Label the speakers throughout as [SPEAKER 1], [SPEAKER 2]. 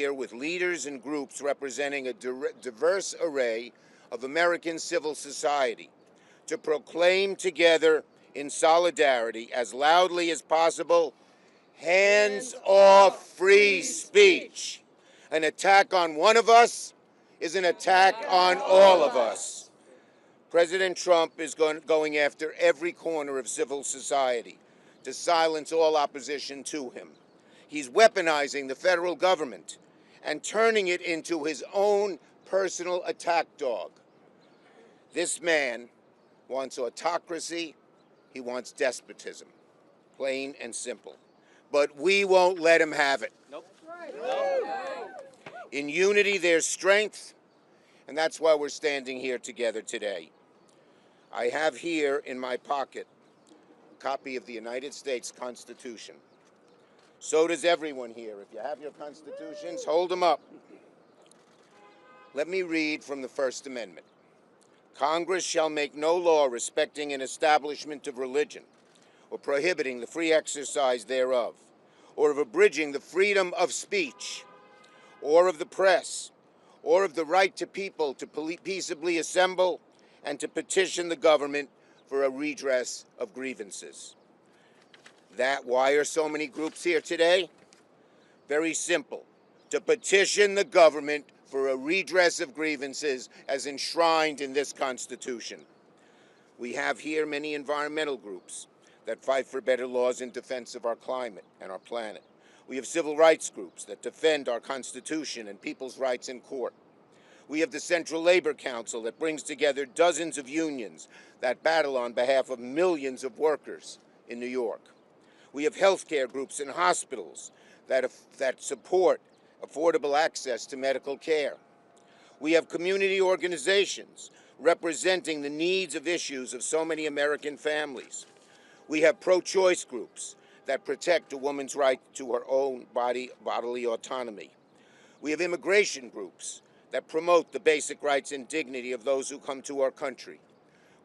[SPEAKER 1] here with leaders and groups representing a diverse array of American civil society to proclaim together in solidarity as loudly as possible, hands off free speech. An attack on one of us is an attack on all of us. President Trump is going after every corner of civil society to silence all opposition to him. He's weaponizing the federal government and turning it into his own personal attack dog. This man wants autocracy, he wants despotism, plain and simple. But we won't let him have it.
[SPEAKER 2] Nope.
[SPEAKER 1] In unity, there's strength, and that's why we're standing here together today. I have here in my pocket a copy of the United States Constitution. So does everyone here. If you have your constitutions, hold them up. Let me read from the First Amendment. Congress shall make no law respecting an establishment of religion, or prohibiting the free exercise thereof, or of abridging the freedom of speech, or of the press, or of the right to people to peaceably assemble and to petition the government for a redress of grievances. Why are so many groups here today? Very simple. To petition the government for a redress of grievances as enshrined in this Constitution. We have here many environmental groups that fight for better laws in defense of our climate and our planet. We have civil rights groups that defend our Constitution and people's rights in court. We have the Central Labor Council that brings together dozens of unions that battle on behalf of millions of workers in New York. We have healthcare groups and hospitals that support affordable access to medical care. We have community organizations representing the needs of issues of so many American families. We have pro-choice groups that protect a woman's right to her own bodily autonomy. We have immigration groups that promote the basic rights and dignity of those who come to our country.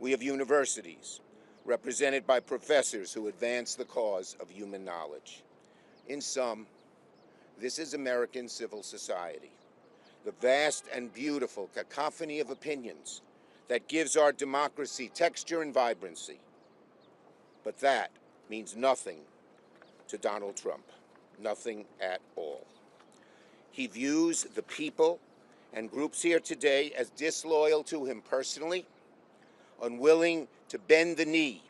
[SPEAKER 1] We have universities represented by professors who advance the cause of human knowledge. In sum, this is American civil society, the vast and beautiful cacophony of opinions that gives our democracy texture and vibrancy. But that means nothing to Donald Trump, nothing at all. He views the people and groups here today as disloyal to him personally, unwilling to bend the knee,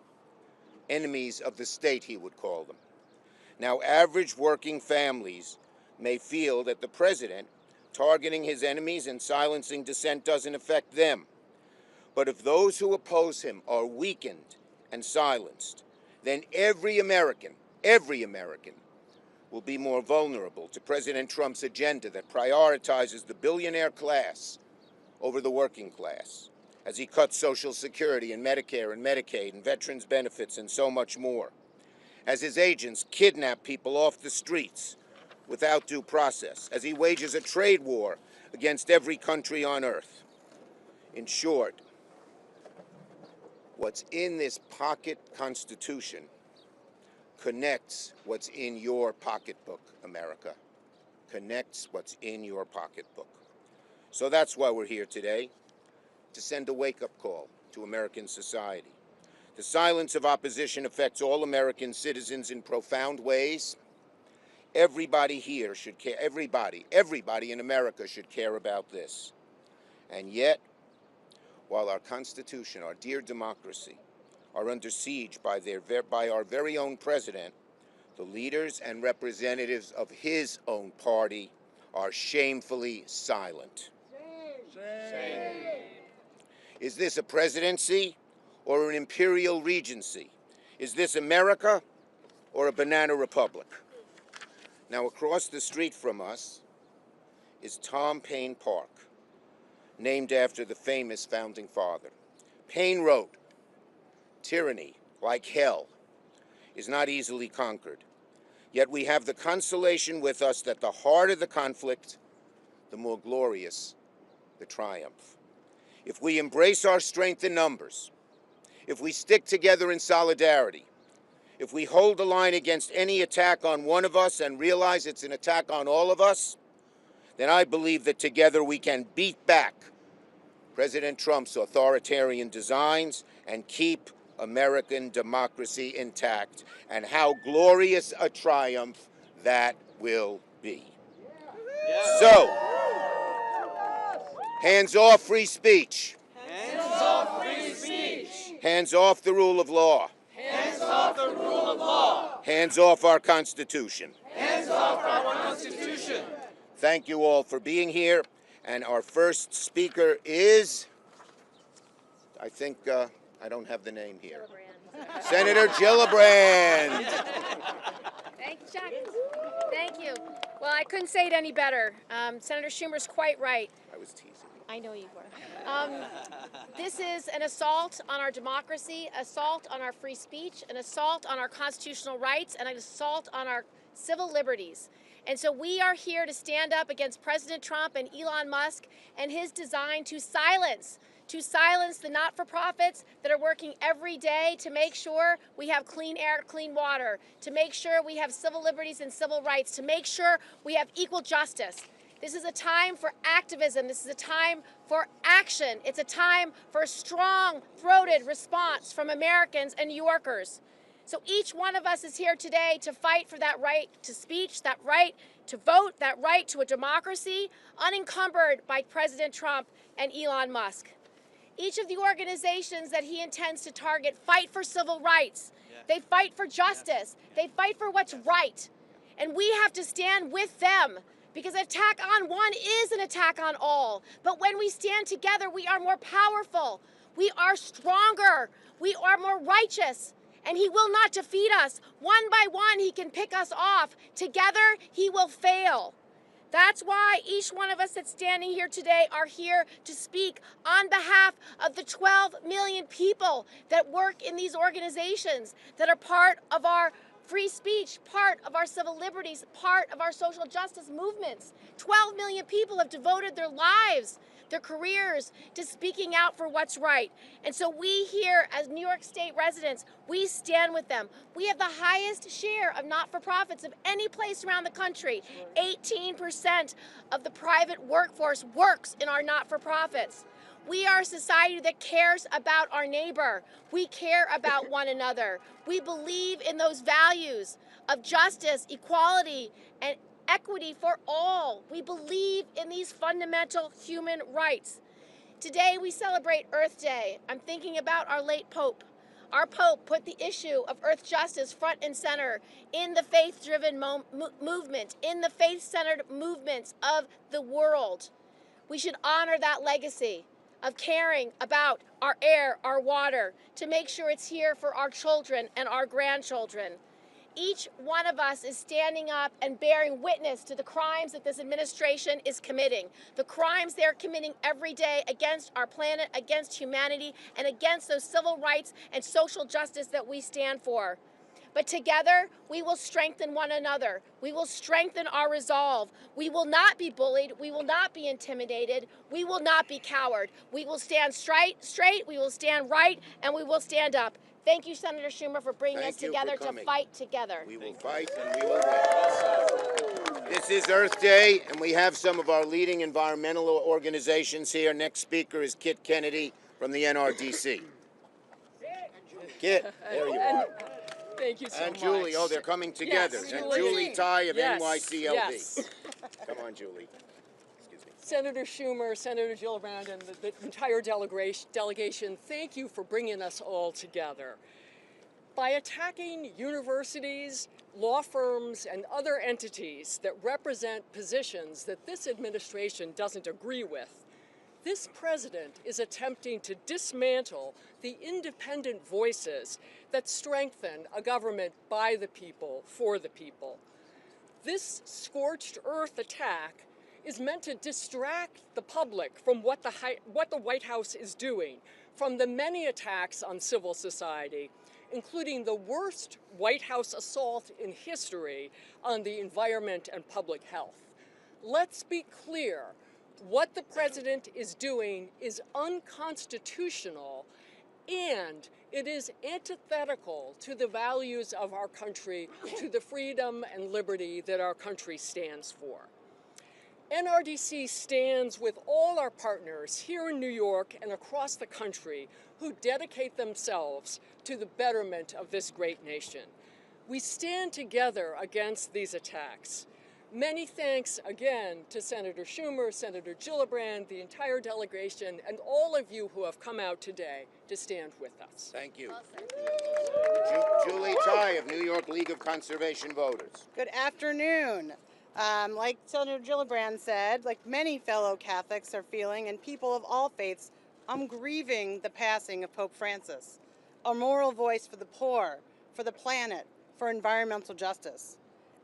[SPEAKER 1] enemies of the state, he would call them. Now, average working families may feel that the president targeting his enemies and silencing dissent doesn't affect them. But if those who oppose him are weakened and silenced, then every American will be more vulnerable to President Trump's agenda that prioritizes the billionaire class over the working class, as he cuts Social Security and Medicare and Medicaid and veterans benefits and so much more, as his agents kidnap people off the streets without due process, as he wages a trade war against every country on earth. In short, what's in this pocket Constitution connects what's in your pocketbook, America. Connects what's in your pocketbook. So that's why we're here today, to send a wake-up call to American society. The silence of opposition affects all American citizens in profound ways. Everybody here should care, everybody in America should care about this. And yet, while our Constitution, our dear democracy, are under siege by our very own president, the leaders and representatives of his own party are shamefully silent. Shame. Is this a presidency or an imperial regency? Is this America or a banana republic? Now, across the street from us is Tom Paine Park, named after the famous founding father. Paine wrote, "Tyranny, like hell, is not easily conquered. Yet we have the consolation with us that the harder the conflict, the more glorious the triumph. If we embrace our strength in numbers, if we stick together in solidarity, if we hold the line against any attack on one of us and realize it's an attack on all of us, then I believe that together we can beat back President Trump's authoritarian designs and keep American democracy intact, and how glorious a triumph that will be. So, hands off free speech.
[SPEAKER 2] Hands off free speech.
[SPEAKER 1] Hands off the rule of law.
[SPEAKER 2] Hands off the rule of law.
[SPEAKER 1] Hands off our Constitution.
[SPEAKER 2] Hands off our Constitution.
[SPEAKER 1] Thank you all for being here. And our first speaker is, I think, I don't have the name here.
[SPEAKER 3] Gillibrand.
[SPEAKER 1] Senator Gillibrand.
[SPEAKER 3] Thank you, Chuck. Thank you. Well, I couldn't say it any better. Senator Schumer's quite right.
[SPEAKER 1] I was teasing.
[SPEAKER 3] I know you were. This is an assault on our democracy, assault on our free speech, an assault on our constitutional rights, and an assault on our civil liberties. And so we are here to stand up against President Trump and Elon Musk and his design to silence the not-for-profits that are working every day to make sure we have clean air, clean water, to make sure we have civil liberties and civil rights, to make sure we have equal justice. This is a time for activism. This is a time for action. It's a time for a strong-throated response from Americans and New Yorkers. So each one of us is here today to fight for that right to speech, that right to vote, that right to a democracy unencumbered by President Trump and Elon Musk. Each of the organizations that he intends to target fight for civil rights. They fight for justice. They fight for what's right. And we have to stand with them, because an attack on one is an attack on all. But when we stand together, we are more powerful. We are stronger. We are more righteous. And he will not defeat us. One by one, he can pick us off. Together, he will fail. That's why each one of us that's standing here today are here to speak on behalf of the 12 million people that work in these organizations, that are part of our free speech, part of our civil liberties, part of our social justice movements. 12 million people have devoted their lives, their careers, to speaking out for what's right. And so we here as New York State residents, we stand with them. We have the highest share of not-for-profits of any place around the country. 18% of the private workforce works in our not-for-profits. We are a society that cares about our neighbor. We care about one another. We believe in those values of justice, equality, and equity for all. We believe in these fundamental human rights. Today we celebrate Earth Day. I'm thinking about our late Pope. Our Pope put the issue of earth justice front and center in the faith-driven movement, in the faith-centered movements of the world. We should honor that legacy of caring about our air, our water, to make sure it's here for our children and our grandchildren. Each one of us is standing up and bearing witness to the crimes that this administration is committing, the crimes they're committing every day against our planet, against humanity, and against those civil rights and social justice that we stand for. But together, we will strengthen one another. We will strengthen our resolve. We will not be bullied. We will not be intimidated. We will not be coward. We will stand straight, we will stand right, and we will stand up. Thank you, Senator Schumer, for bringing us together to fight together.
[SPEAKER 1] We will fight and we will win. This is Earth Day, and we have some of our leading environmental organizations here. Next speaker is Kit Kennedy from the NRDC. Kit, there you are.
[SPEAKER 4] Thank you so much.
[SPEAKER 1] And Julie, oh, they're coming together.
[SPEAKER 4] Yes,
[SPEAKER 1] and Julie Ty of NYCLV.
[SPEAKER 4] Yes.
[SPEAKER 1] Come on, Julie. Excuse me.
[SPEAKER 4] Senator Schumer, Senator Gillibrand, and the entire delegation, thank you for bringing us all together. By attacking universities, law firms, and other entities that represent positions that this administration doesn't agree with, this president is attempting to dismantle the independent voices that strengthen a government by the people, for the people. This scorched earth attack is meant to distract the public from what the White House is doing, from the many attacks on civil society, including the worst White House assault in history on the environment and public health. Let's be clear. What the president is doing is unconstitutional, and it is antithetical to the values of our country, to the freedom and liberty that our country stands for. NRDC stands with all our partners here in New York and across the country who dedicate themselves to the betterment of this great nation. We stand together against these attacks. Many thanks again to Senator Schumer, Senator Gillibrand, the entire delegation, and all of you who have come out today to stand with us.
[SPEAKER 1] Thank you. Julie Tai of New York League of Conservation Voters.
[SPEAKER 5] Good afternoon. Like Senator Gillibrand said, like many fellow Catholics are feeling, and people of all faiths, I'm grieving the passing of Pope Francis, a moral voice for the poor, for the planet, for environmental justice.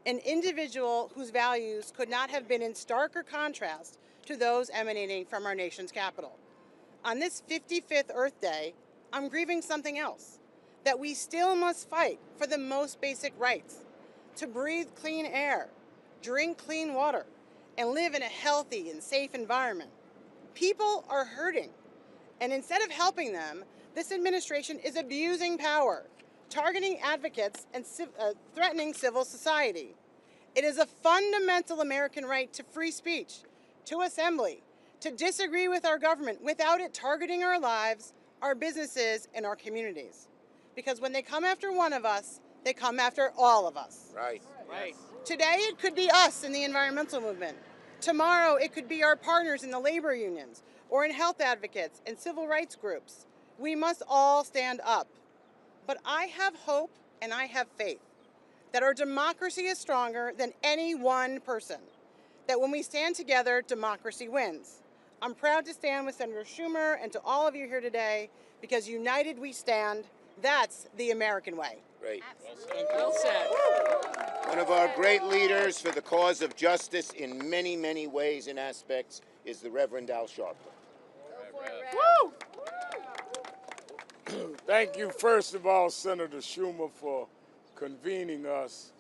[SPEAKER 5] An individual whose values could not have been in starker contrast to those emanating from our nation's capital. On this 55th Earth Day, I'm grieving something else, that we still must fight for the most basic rights, to breathe clean air, drink clean water, and live in a healthy and safe environment. People are hurting, and instead of helping them, this administration is abusing power, targeting advocates and threatening civil society. It is a fundamental American right to free speech, to assembly, to disagree with our government without it targeting our lives, our businesses, and our communities. Because when they come after one of us, they come after all of us.
[SPEAKER 1] Right.
[SPEAKER 4] Right.
[SPEAKER 5] Today, it could be us in the environmental movement. Tomorrow, it could be our partners in the labor unions or in health advocates and civil rights groups. We must all stand up. But I have hope and I have faith that our democracy is stronger than any one person, that when we stand together, democracy wins. I'm proud to stand with Senator Schumer and to all of you here today, because united we stand. That's the American way.
[SPEAKER 1] Great.
[SPEAKER 4] Well said.
[SPEAKER 1] One of our great leaders for the cause of justice in many, many ways and aspects is the Reverend Al Sharpton.
[SPEAKER 6] Woo! Thank you, first of all, Senator Schumer, for convening us.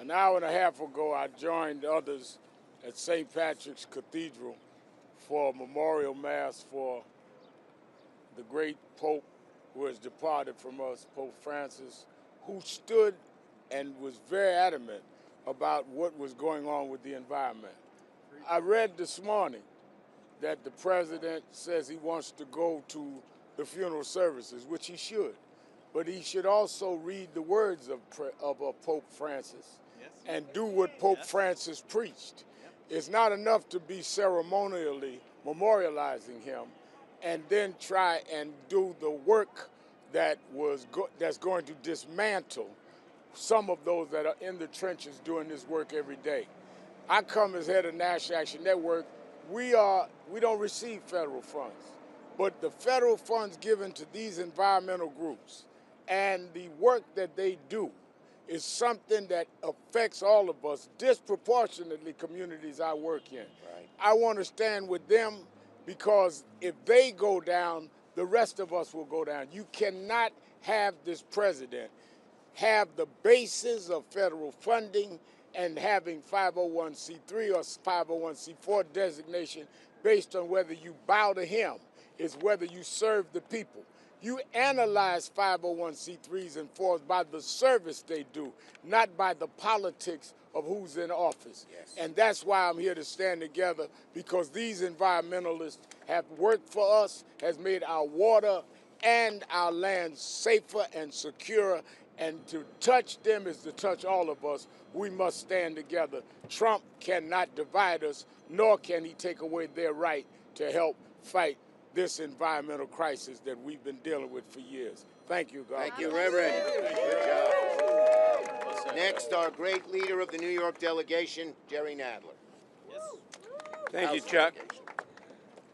[SPEAKER 6] An hour and a half ago, I joined others at St. Patrick's Cathedral for a memorial mass for the great Pope who has departed from us, Pope Francis, who stood and was very adamant about what was going on with the environment. I read this morning that the president says he wants to go to the funeral services, which he should, but he should also read the words of Pope Francis and do what Pope Francis preached. It's not enough to be ceremonially memorializing him and then try and do the work that that's going to dismantle some of those that are in the trenches doing this work every day. I come as head of National Action Network. We don't receive federal funds, but the federal funds given to these environmental groups and the work that they do is something that affects all of us, disproportionately communities I work in.
[SPEAKER 1] Right.
[SPEAKER 6] I want to stand with them because if they go down, the rest of us will go down. You cannot have this president have the basis of federal funding and having 501c3 or 501c4 designation based on whether you bow to him. It's whether you serve the people. You analyze 501c3s and 4s by the service they do, not by the politics of who's in office.
[SPEAKER 1] Yes.
[SPEAKER 6] And that's why I'm here to stand together, because these environmentalists have worked for us, has made our water and our land safer and secure, and to touch them is to touch all of us. We must stand together. Trump cannot divide us, nor can he take away their right to help fight this environmental crisis that we've been dealing with for years. Thank you, God.
[SPEAKER 1] Thank you, Reverend. Good job. Next, our great leader of the New York delegation, Jerry Nadler.
[SPEAKER 7] Thank you,
[SPEAKER 1] House
[SPEAKER 7] Chuck.
[SPEAKER 1] delegation.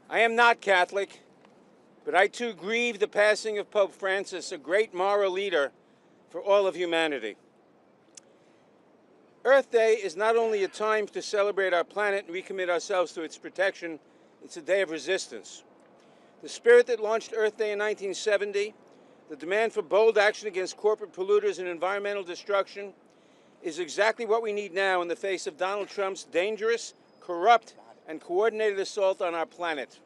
[SPEAKER 7] I am not Catholic, but I too grieve the passing of Pope Francis, a great moral leader for all of humanity. Earth Day is not only a time to celebrate our planet and recommit ourselves to its protection, it's a day of resistance. The spirit that launched Earth Day in 1970, the demand for bold action against corporate polluters and environmental destruction, is exactly what we need now in the face of Donald Trump's dangerous, corrupt, and coordinated assault on our planet.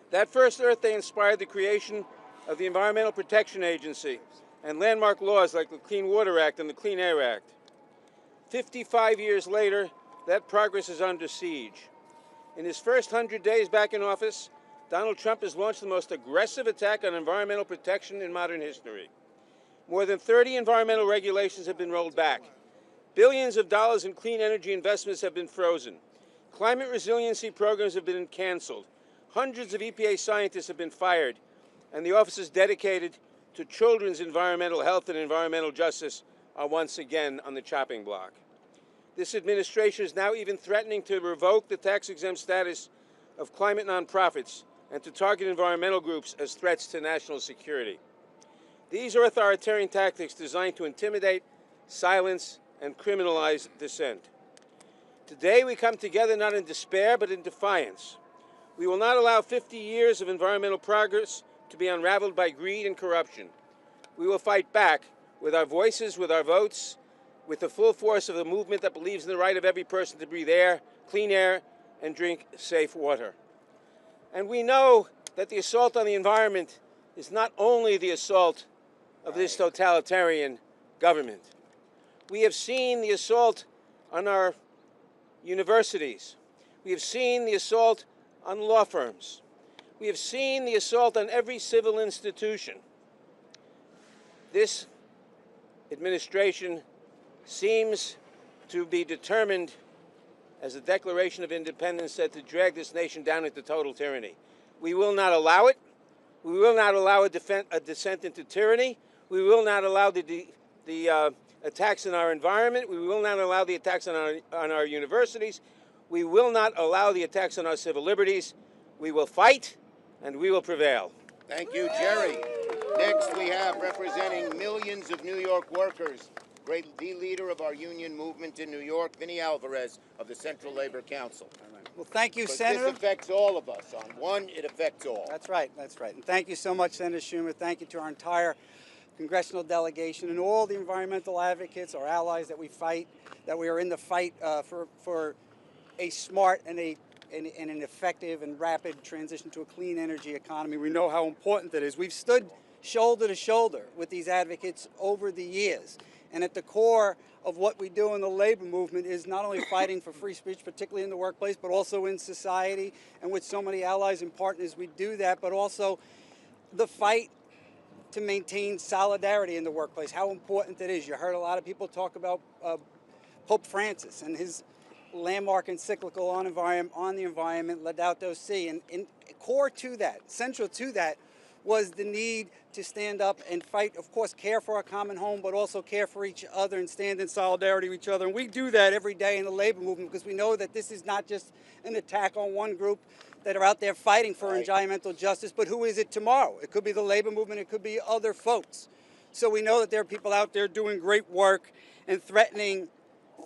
[SPEAKER 7] That first Earth Day inspired the creation of the Environmental Protection Agency and landmark laws like the Clean Water Act and the Clean Air Act. 55 years later, that progress is under siege. In his first 100 days back in office, Donald Trump has launched the most aggressive attack on environmental protection in modern history. More than 30 environmental regulations have been rolled back. Billions of dollars in clean energy investments have been frozen. Climate resiliency programs have been canceled. Hundreds of EPA scientists have been fired. And the offices dedicated to children's environmental health and environmental justice are once again on the chopping block. This administration is now even threatening to revoke the tax-exempt status of climate nonprofits and to target environmental groups as threats to national security. These are authoritarian tactics designed to intimidate, silence, and criminalize dissent. Today we come together not in despair but in defiance. We will not allow 50 years of environmental progress to be unraveled by greed and corruption. We will fight back with our voices, with our votes, with the full force of a movement that believes in the right of every person to breathe air, clean air, and drink safe water. And we know that the assault on the environment is not only the assault of this totalitarian government. We have seen the assault on our universities. We have seen the assault on law firms. We have seen the assault on every civil institution. This administration seems to be determined, as the Declaration of Independence said, to drag this nation down into total tyranny. We will not allow it. We will not allow a descent into tyranny. We will not allow the attacks on our environment. We will not allow the attacks on our universities. We will not allow the attacks on our civil liberties. We will fight, and we will prevail.
[SPEAKER 1] Thank you, Jerry. Next, we have, representing millions of New York workers, the leader of our union movement in New York, Vinny Alvarez of the Central Labor Council.
[SPEAKER 8] Well, thank you,
[SPEAKER 1] Because
[SPEAKER 8] Senator.
[SPEAKER 1] this affects all of us. On one, it affects all.
[SPEAKER 8] That's right, that's right. And thank you so much, Senator Schumer. Thank you to our entire congressional delegation and all the environmental advocates, our allies that we fight, that we are in the fight for a smart and an effective and rapid transition to a clean energy economy. We know how important that is. We've stood shoulder to shoulder with these advocates over the years. And at the core of what we do in the labor movement is not only fighting for free speech, particularly in the workplace, but also in society. And with so many allies and partners, we do that, but also the fight to maintain solidarity in the workplace, how important that is. You heard a lot of people talk about Pope Francis and his landmark encyclical on the environment, Laudato Si. And core to that, central to that, was the need to stand up and fight, of course, care for our common home, but also care for each other and stand in solidarity with each other. And we do that every day in the labor movement because we know that this is not just an attack on one group that are out there fighting for environmental justice, but who is it tomorrow? It could be the labor movement, it could be other folks. So we know that there are people out there doing great work and threatening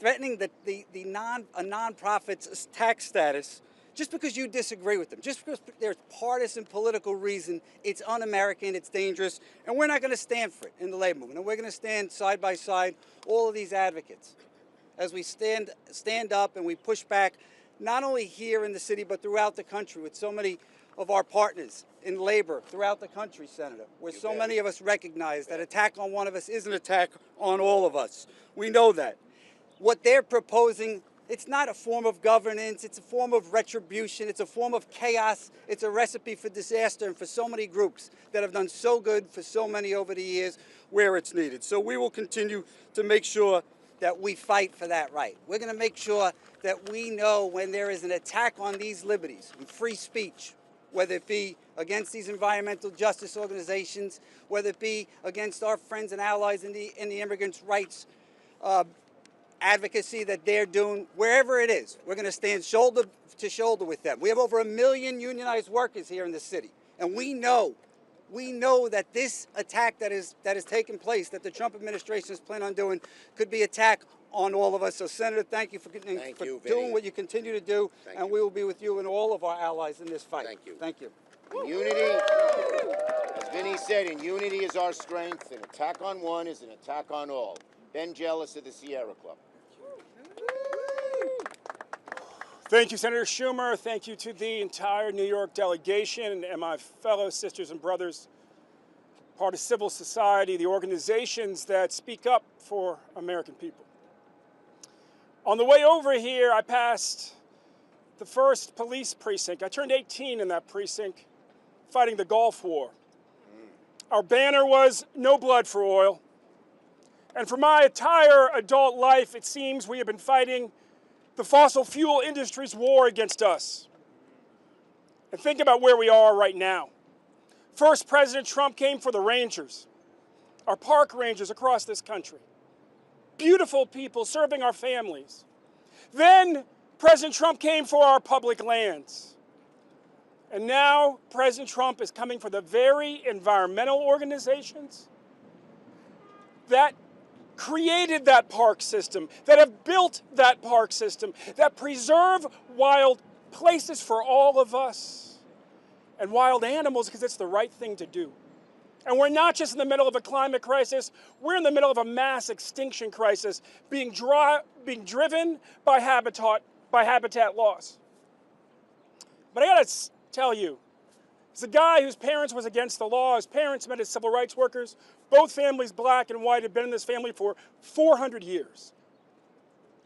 [SPEAKER 8] a nonprofit's tax status just because you disagree with them, just because there's partisan political reason. It's un-American, it's dangerous, and we're not going to stand for it in the labor movement. And we're going to stand side by side, all of these advocates, as we stand up and we push back, not only here in the city, but throughout the country with so many of our partners in labor throughout the country, Senator, where so many of us recognize that attack on one of us is an attack on all of us. We know that. What they're proposing, it's not a form of governance, it's a form of retribution, it's a form of chaos, it's a recipe for disaster and for so many groups that have done so good for so many over the years where it's needed. So we will continue to make sure that we fight for that right. We're going to make sure that we know when there is an attack on these liberties and free speech, whether it be against these environmental justice organizations, whether it be against our friends and allies in the immigrants' rights advocacy that they're doing, wherever it is, we're going to stand shoulder to shoulder with them. We have over 1 million unionized workers here in the city, and we know that this attack that is taking place, that the Trump administration is planning on doing, could be attack on all of us. So, Senator, thank you for doing what you continue to do, and we will be with you and all of our allies in this fight.
[SPEAKER 1] Thank you.
[SPEAKER 8] Thank you.
[SPEAKER 1] In unity, as Vinny said, in unity is our strength. An attack on one is an attack on all. Ben Jealous of the Sierra Club.
[SPEAKER 9] Thank you, Senator Schumer. Thank you to the entire New York delegation and my fellow sisters and brothers, part of civil society, the organizations that speak up for American people. On the way over here, I passed the first police precinct. I turned 18 in that precinct, fighting the Gulf War. Our banner was "No blood for oil." And for my entire adult life, it seems we have been fighting the fossil fuel industry's war against us. And think about where we are right now. First, President Trump came for the rangers, our park rangers across this country. Beautiful people serving our families. Then, President Trump came for our public lands. And now, President Trump is coming for the very environmental organizations that created that park system, that have built that park system, that preserve wild places for all of us and wild animals because it's the right thing to do. And we're not just in the middle of a climate crisis, we're in the middle of a mass extinction crisis being driven by habitat loss. But I gotta tell you, as a guy whose parents was against the law, his parents met as civil rights workers, both families, black and white, had been in this family for 400 years.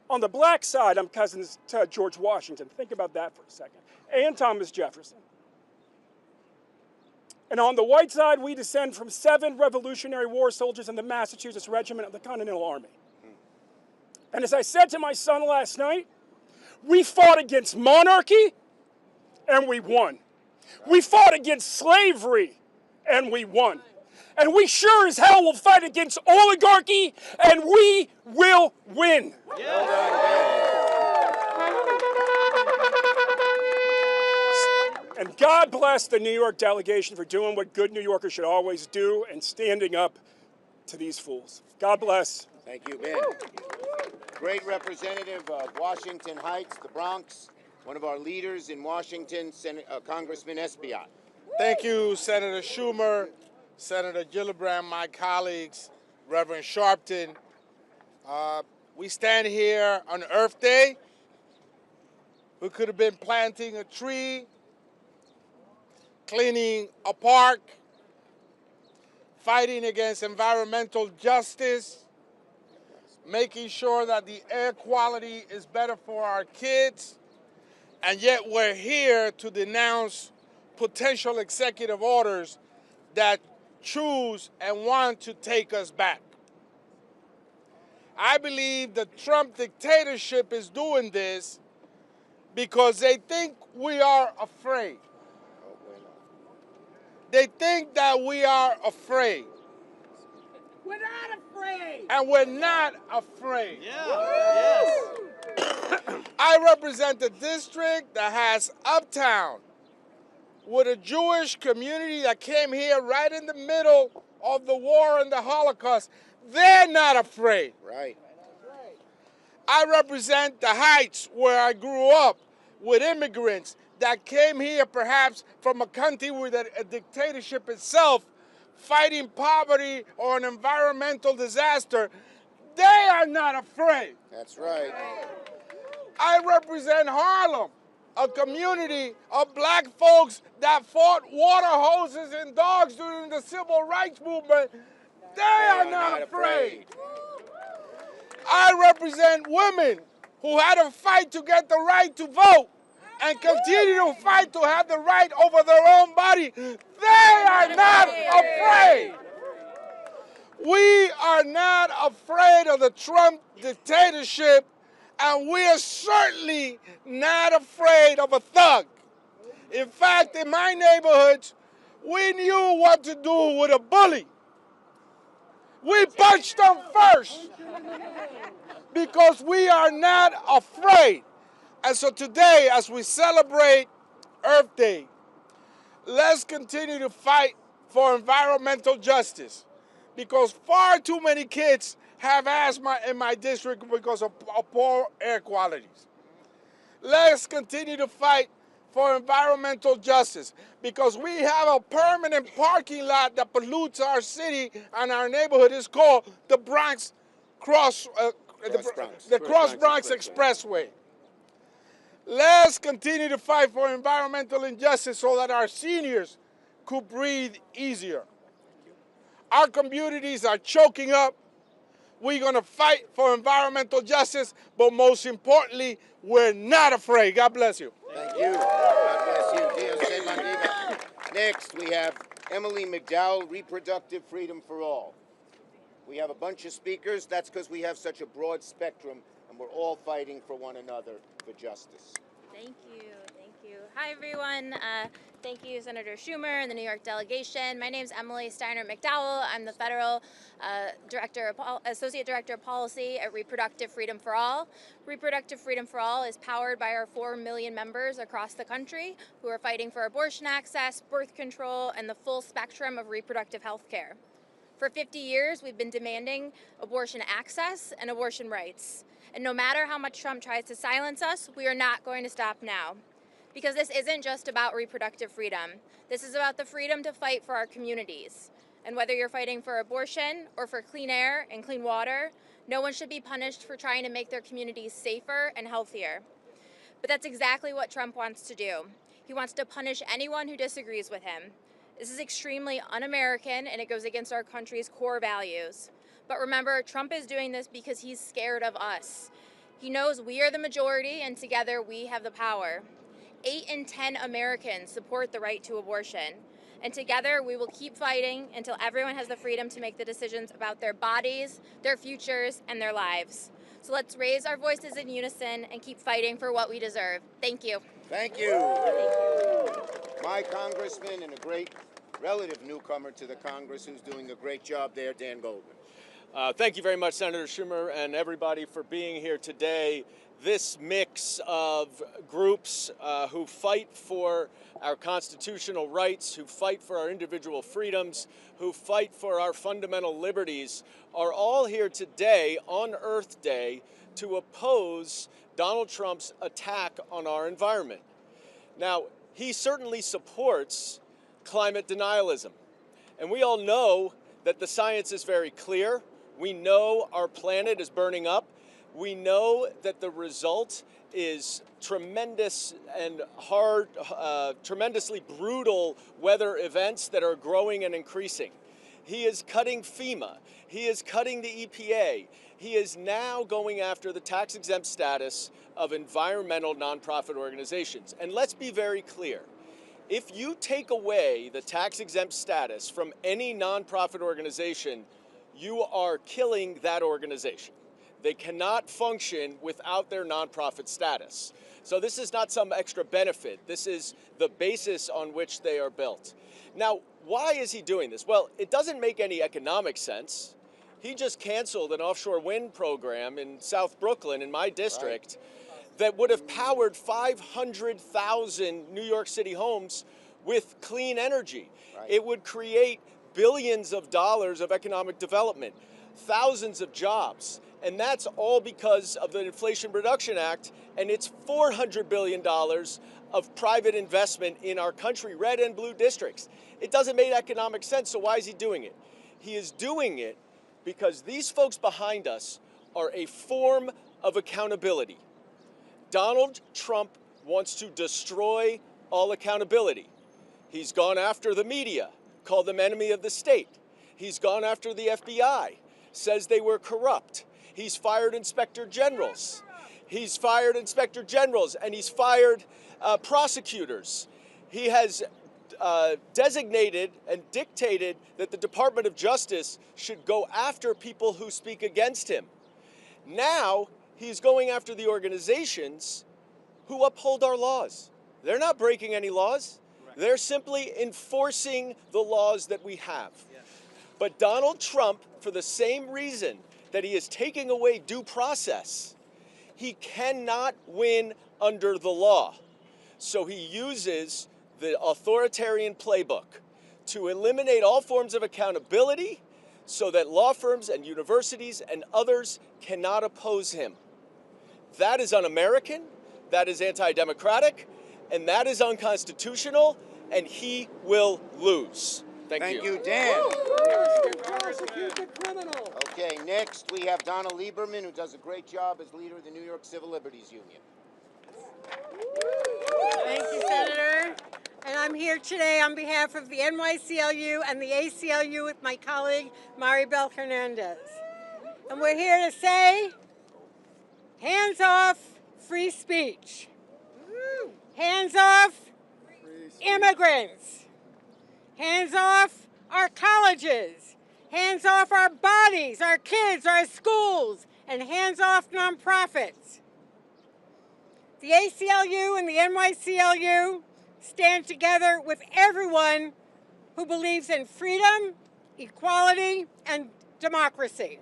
[SPEAKER 9] On the black side, I'm cousins to George Washington. Think about that for a second. And Thomas Jefferson. And on the white side, we descend from 7 Revolutionary War soldiers in the Massachusetts Regiment of the Continental Army. And as I said to my son last night, we fought against monarchy, and we won. We fought against slavery, and we won. And we sure as hell will fight against oligarchy, and we will win. And God bless the New York delegation for doing what good New Yorkers should always do and standing up to these fools. God bless.
[SPEAKER 1] Thank you, Ben. Great representative of Washington Heights, the Bronx, one of our leaders in Washington, Congressman Esbiat.
[SPEAKER 10] Thank you, Senator Schumer, Senator Gillibrand, my colleagues, Reverend Sharpton. We stand here on Earth Day. We could have been planting a tree, cleaning a park, fighting against environmental justice, making sure that the air quality is better for our kids, and yet we're here to denounce potential executive orders that choose and want to take us back. I believe the Trump dictatorship is doing this because they think we are afraid. They think that we are afraid.
[SPEAKER 2] We're not afraid.
[SPEAKER 10] And we're not afraid.
[SPEAKER 2] Yes.
[SPEAKER 10] I represent a district that has Uptown with a Jewish community that came here right in the middle of the war and the Holocaust. They're not afraid.
[SPEAKER 1] Right.
[SPEAKER 10] I represent the Heights where I grew up with immigrants that came here perhaps from a country with a dictatorship itself, fighting poverty or an environmental disaster. They are not afraid.
[SPEAKER 1] That's right.
[SPEAKER 10] I represent Harlem, a community of black folks that fought water hoses and dogs during the civil rights movement. They are not afraid. I represent women who had to fight to get the right to vote and continue to fight to have the right over their own body. They are not afraid. We are not afraid of the Trump dictatorship, and we are certainly not afraid of a thug. In fact, in my neighborhoods, we knew what to do with a bully. We punched them first because we are not afraid. And so today, as we celebrate Earth Day, let's continue to fight for environmental justice, because far too many kids have asthma in my district because of poor air qualities. Let's continue to fight for environmental justice, because we have a permanent parking lot that pollutes our city and our neighborhood. Is called the Cross Bronx Expressway. Let's continue to fight for environmental injustice so that our seniors could breathe easier. Our communities are choking up We're going to fight for environmental justice, but most importantly, we're not afraid. God bless you.
[SPEAKER 1] Thank you. God bless you. Dios te bendiga. Next, we have Emily McDowell, Reproductive Freedom for All. We have a bunch of speakers. That's because we have such a broad spectrum, and we're all fighting for one another for justice.
[SPEAKER 11] Thank you. Thank you. Hi, everyone. Thank you, Senator Schumer and the New York delegation. My name is Emily Steiner McDowell. I'm the Federal Associate Director of Policy at Reproductive Freedom for All. Reproductive Freedom for All is powered by our 4 million members across the country who are fighting for abortion access, birth control, and the full spectrum of reproductive health care. For 50 years, we've been demanding abortion access and abortion rights. And no matter how much Trump tries to silence us, we are not going to stop now. Because this isn't just about reproductive freedom. This is about the freedom to fight for our communities. And whether you're fighting for abortion or for clean air and clean water, no one should be punished for trying to make their communities safer and healthier. But that's exactly what Trump wants to do. He wants to punish anyone who disagrees with him. This is extremely un-American, and it goes against our country's core values. But remember, Trump is doing this because he's scared of us. He knows we are the majority, and together we have the power. 8 in 10 Americans support the right to abortion. And together we will keep fighting until everyone has the freedom to make the decisions about their bodies, their futures, and their lives. So let's raise our voices in unison and keep fighting for what we deserve. Thank you.
[SPEAKER 1] Thank you. Thank you. My congressman and a great relative newcomer to the Congress who's doing a great job there, Dan Goldman.
[SPEAKER 12] Thank you very much, Senator Schumer, and everybody for being here today. This mix of groups who fight for our constitutional rights, who fight for our individual freedoms, who fight for our fundamental liberties, are all here today on Earth Day to oppose Donald Trump's attack on our environment. Now, he certainly supports climate denialism, and we all know that the science is very clear. We know our planet is burning up. We know that the result is tremendous and hard, tremendously brutal weather events that are growing and increasing. He is cutting FEMA. He is cutting the EPA. He is now going after the tax-exempt status of environmental nonprofit organizations. And let's be very clear. If you take away the tax-exempt status from any nonprofit organization, you are killing that organization. They cannot function without their nonprofit status. So this is not some extra benefit. This is the basis on which they are built. Now, why is he doing this? Well, it doesn't make any economic sense. He just canceled an offshore wind program in South Brooklyn, in my district, that would have powered 500,000 New York City homes with clean energy. It would create billions of dollars of economic development, thousands of jobs. And that's all because of the Inflation Reduction Act and its $400 billion of private investment in our country, red and blue districts. It doesn't make economic sense, so why is he doing it? He is doing it because these folks behind us are a form of accountability. Donald Trump wants to destroy all accountability. He's gone after the media, called them enemy of the state. He's gone after the FBI, says they were corrupt. He's fired inspector generals. He's fired inspector generals, and he's fired prosecutors. He has designated and dictated that the Department of Justice should go after people who speak against him. Now, he's going after the organizations who uphold our laws. They're not breaking any laws. They're simply enforcing the laws that we have. But Donald Trump, for the same reason that he is taking away due process, he cannot win under the law. So he uses the authoritarian playbook to eliminate all forms of accountability so that law firms and universities and others cannot oppose him. That is un-American, that is anti-democratic, and that is unconstitutional, and he will lose. Thank you.
[SPEAKER 1] Dan.
[SPEAKER 4] Prosecute the criminal.
[SPEAKER 1] Okay, next we have Donna Lieberman, who does a great job as leader of the New York Civil Liberties Union.
[SPEAKER 2] Thank you, Senator. And I'm here today on behalf of the NYCLU and the ACLU with my colleague, Maribel Hernandez. And we're here to say, hands off free speech. Hands off immigrants. Hands off our colleges. Hands off our bodies, our kids, our schools, and hands off nonprofits. The ACLU and the NYCLU stand together with everyone who believes in freedom, equality, and democracy.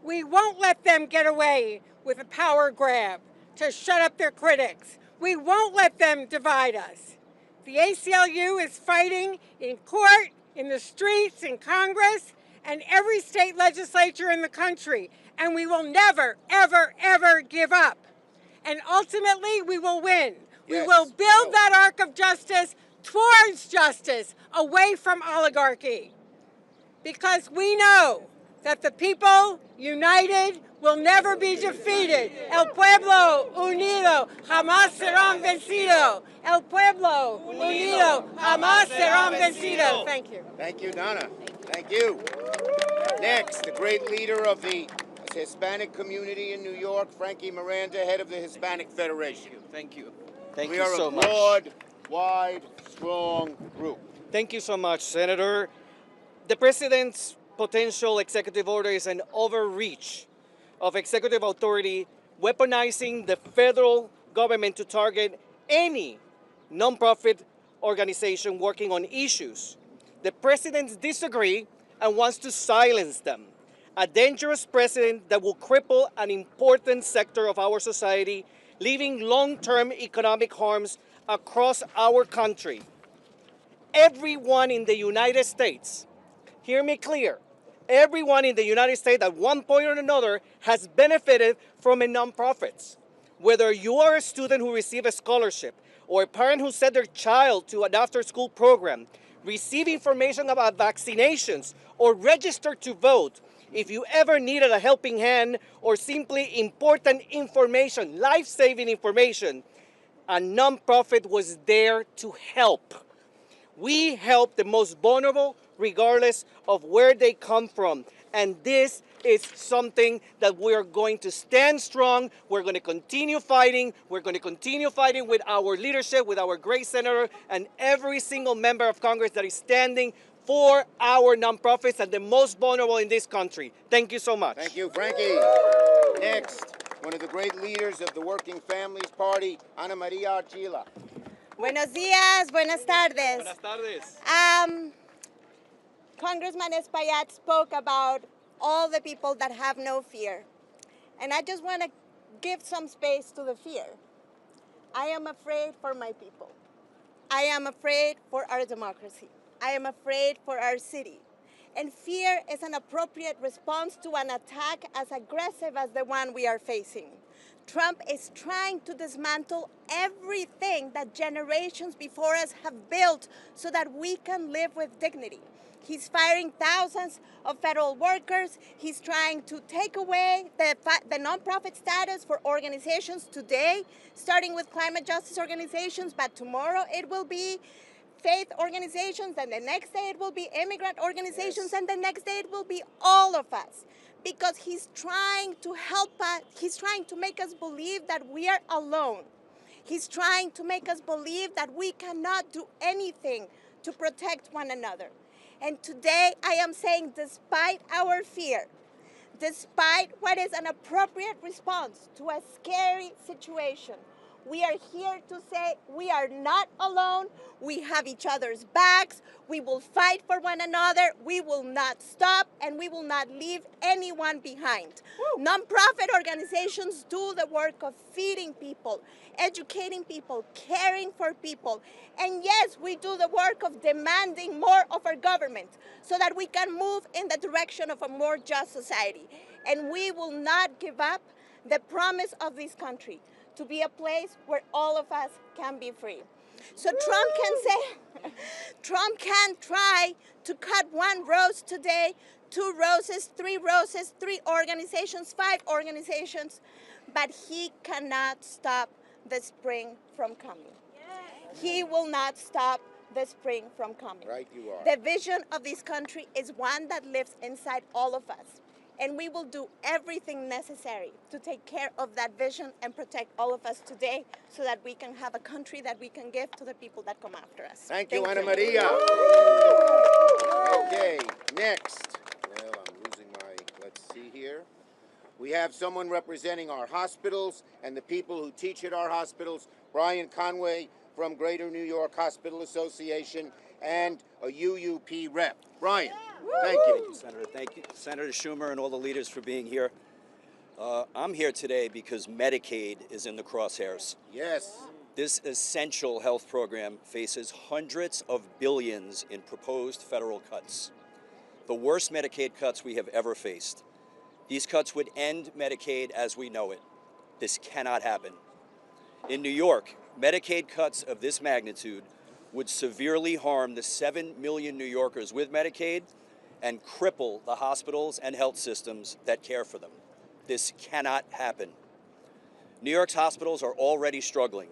[SPEAKER 2] We won't let them get away with a power grab to shut up their critics. We won't let them divide us. The ACLU is fighting in court, in the streets, in Congress, and every state legislature in the country. And we will never, ever, ever give up. And ultimately, we will win.
[SPEAKER 1] Yes.
[SPEAKER 2] We will build that arc of justice towards justice, away from oligarchy. Because we know that the people united will never be defeated. El pueblo unido jamás serán vencido. El pueblo unido jamás serán vencido. Thank you.
[SPEAKER 1] Thank you, Donna. Thank you. Next, the great leader of the Hispanic community in New York, Frankie Miranda, head of the Hispanic Federation.
[SPEAKER 13] Thank you. Thank
[SPEAKER 1] we
[SPEAKER 13] you
[SPEAKER 1] are
[SPEAKER 13] so
[SPEAKER 1] a
[SPEAKER 13] much.
[SPEAKER 1] broad, wide, strong group.
[SPEAKER 13] Thank you so much, Senator. The President's potential executive order is an overreach of executive authority, weaponizing the federal government to target any nonprofit organization working on issues. The President disagrees and wants to silence them. A dangerous precedent that will cripple an important sector of our society, leaving long-term economic harms across our country. Everyone in the United States, hear me clear, everyone in the United States at one point or another has benefited from a nonprofit. Whether you are a student who received a scholarship or a parent who sent their child to an after-school program, receive information about vaccinations, or register to vote, if you ever needed a helping hand or simply important information, life-saving information, a nonprofit was there to help. We help the most vulnerable regardless of where they come from. And this is something that we're going to stand strong. We're going to continue fighting. We're going to continue fighting with our leadership, with our great senator, and every single member of Congress that is standing for our nonprofits and the most vulnerable in this country. Thank you so much.
[SPEAKER 1] Thank you, Frankie. Next, one of the great leaders of the Working Families Party, Ana Maria Archila.
[SPEAKER 14] Buenos días, buenas tardes.
[SPEAKER 13] Buenas tardes.
[SPEAKER 14] Congressman Espaillat spoke about all the people that have no fear. And I just want to give some space to the fear. I am afraid for my people. I am afraid for our democracy. I am afraid for our city. And fear is an appropriate response to an attack as aggressive as the one we are facing. Trump is trying to dismantle everything that generations before us have built so that we can live with dignity. He's firing thousands of federal workers. He's trying to take away the nonprofit status for organizations today, starting with climate justice organizations, but tomorrow it will be faith organizations, and the next day it will be immigrant organizations, and the next day it will be all of us. Because he's trying to help us, he's trying to make us believe that we are alone. He's trying to make us believe that we cannot do anything to protect one another. And today I am saying, despite our fear, despite what is an appropriate response to a scary situation, we are here to say we are not alone. We have each other's backs. We will fight for one another. We will not stop, and we will not leave anyone behind. Woo. Nonprofit organizations do the work of feeding people, educating people, caring for people. And yes, we do the work of demanding more of our government so that we can move in the direction of a more just society. And we will not give up the promise of this country to be a place where all of us can be free. So Trump can say, Trump can try to cut one rose today, 2 roses, 3 roses, 3 organizations, 5 organizations, but he cannot stop the spring from coming. He will not stop the spring from coming.
[SPEAKER 1] Right, you are.
[SPEAKER 14] The vision of this country is one that lives inside all of us. And we will do everything necessary to take care of that vision and protect all of us today so that we can have a country that we can give to the people that come after us.
[SPEAKER 1] Thank you, Ana Maria. Okay, next. Well, I'm losing my, let's see here. We have someone representing our hospitals and the people who teach at our hospitals, Brian Conway from Greater New York Hospital Association and a UUP rep. Brian, thank you.
[SPEAKER 15] Thank you, Senator. Thank you, Senator Schumer and all the leaders for being here. I'm here today because Medicaid is in the crosshairs.
[SPEAKER 1] Yes.
[SPEAKER 15] This essential health program faces hundreds of billions in proposed federal cuts. The worst Medicaid cuts we have ever faced. These cuts would end Medicaid as we know it. This cannot happen. In New York, Medicaid cuts of this magnitude would severely harm the 7 million New Yorkers with Medicaid and cripple the hospitals and health systems that care for them. This cannot happen. New York's hospitals are already struggling.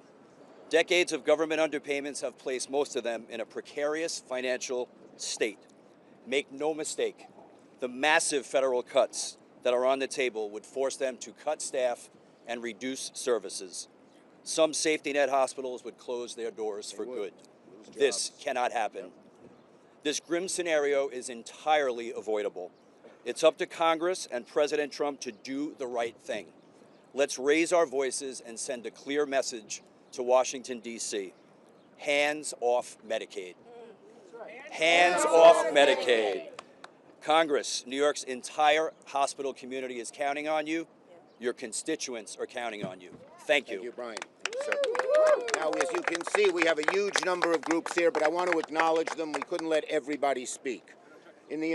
[SPEAKER 15] Decades of government underpayments have placed most of them in a precarious financial state. Make no mistake, the massive federal cuts that are on the table would force them to cut staff and reduce services. Some safety net hospitals would close their doors for good. This cannot happen. This grim scenario is entirely avoidable. It's up to Congress and President Trump to do the right thing. Let's raise our voices and send a clear message to Washington, D.C. Hands off Medicaid. Hands off Medicaid. Congress, New York's entire hospital community is counting on you. Your constituents are counting on you. Thank you.
[SPEAKER 1] Thank you, Brian. So, now, as you can see, we have a huge number of groups here, but I want to acknowledge them. We couldn't let everybody speak. In the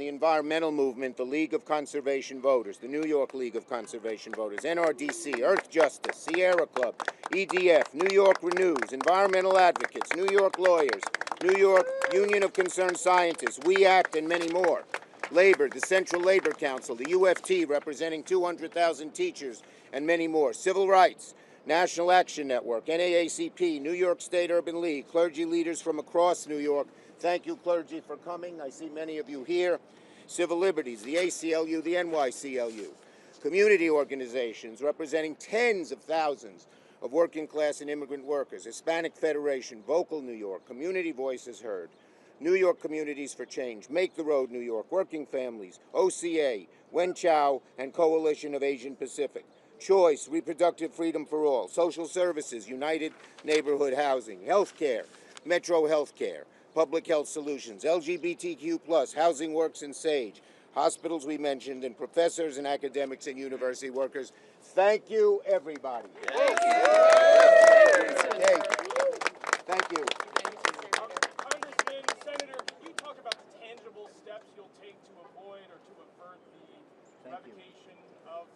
[SPEAKER 1] environmental movement, the League of Conservation Voters, the New York League of Conservation Voters, NRDC, Earth Justice, Sierra Club, EDF, New York Renews, Environmental Advocates, New York Lawyers, New York Union of Concerned Scientists, We Act, and many more. Labor, the Central Labor Council, the UFT, representing 200,000 teachers, and many more. Civil Rights, National Action Network, NAACP, New York State Urban League, clergy leaders from across New York. Thank you, clergy, for coming. I see many of you here. Civil Liberties, the ACLU, the NYCLU. Community organizations representing tens of thousands of working class and immigrant workers. Hispanic Federation, Vocal New York, Community Voices Heard. New York Communities for Change, Make the Road New York, Working Families, OCA, Wen Chao, and Coalition of Asian Pacific. Choice, Reproductive Freedom for All, Social Services, United Neighborhood Housing, Healthcare, Metro Healthcare, Public Health Solutions, LGBTQ+, Housing Works and SAGE, hospitals we mentioned, and professors and academics and university workers. Thank you, everybody. Thank you. Okay. Thank you.
[SPEAKER 9] Congressman, Senator, can you talk about the tangible steps you'll take to avoid or to avert the revocation of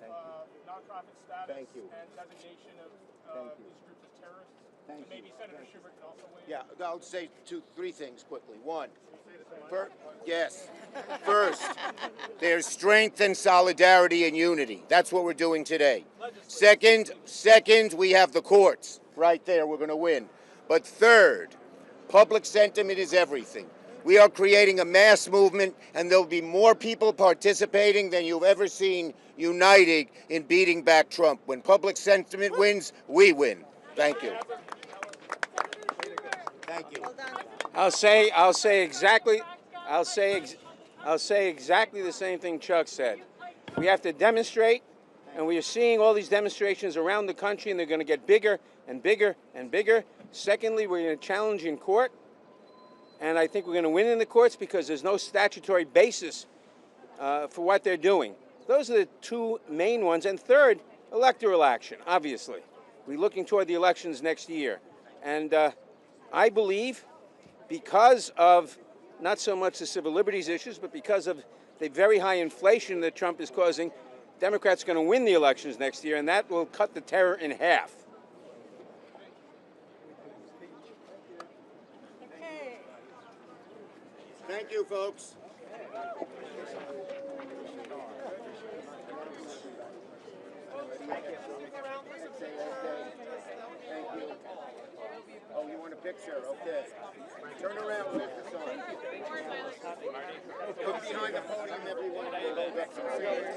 [SPEAKER 9] nonprofit status and designation of these groups as terrorists? And maybe Senator Schumer can also weigh in.
[SPEAKER 1] Yeah, I'll say three things quickly. One, first, there's strength and solidarity and unity. That's what we're doing today. Second, we have the courts right there. We're going to win. But third, public sentiment is everything. We are creating a mass movement, and there'll be more people participating than you've ever seen united in beating back Trump. When public sentiment wins, we win. Thank you. Thank you.
[SPEAKER 7] I'll say exactly the same thing Chuck said. We have to demonstrate, and we are seeing all these demonstrations around the country, and they're going to get bigger and bigger and bigger. Secondly, we're going to challenge in court, and I think we're going to win in the courts because there's no statutory basis for what they're doing. Those are the two main ones. And third, electoral action, obviously. We're looking toward the elections next year. And I believe because of not so much the civil liberties issues, but because of the very high inflation that Trump is causing, Democrats are going to win the elections next year, and that will cut the terror in half.
[SPEAKER 5] Okay.
[SPEAKER 1] Thank you, folks. Thank you. Oh, you want to Picture, okay. Turn around, lift this on. Look behind the podium, everyone. Hold up some chairs.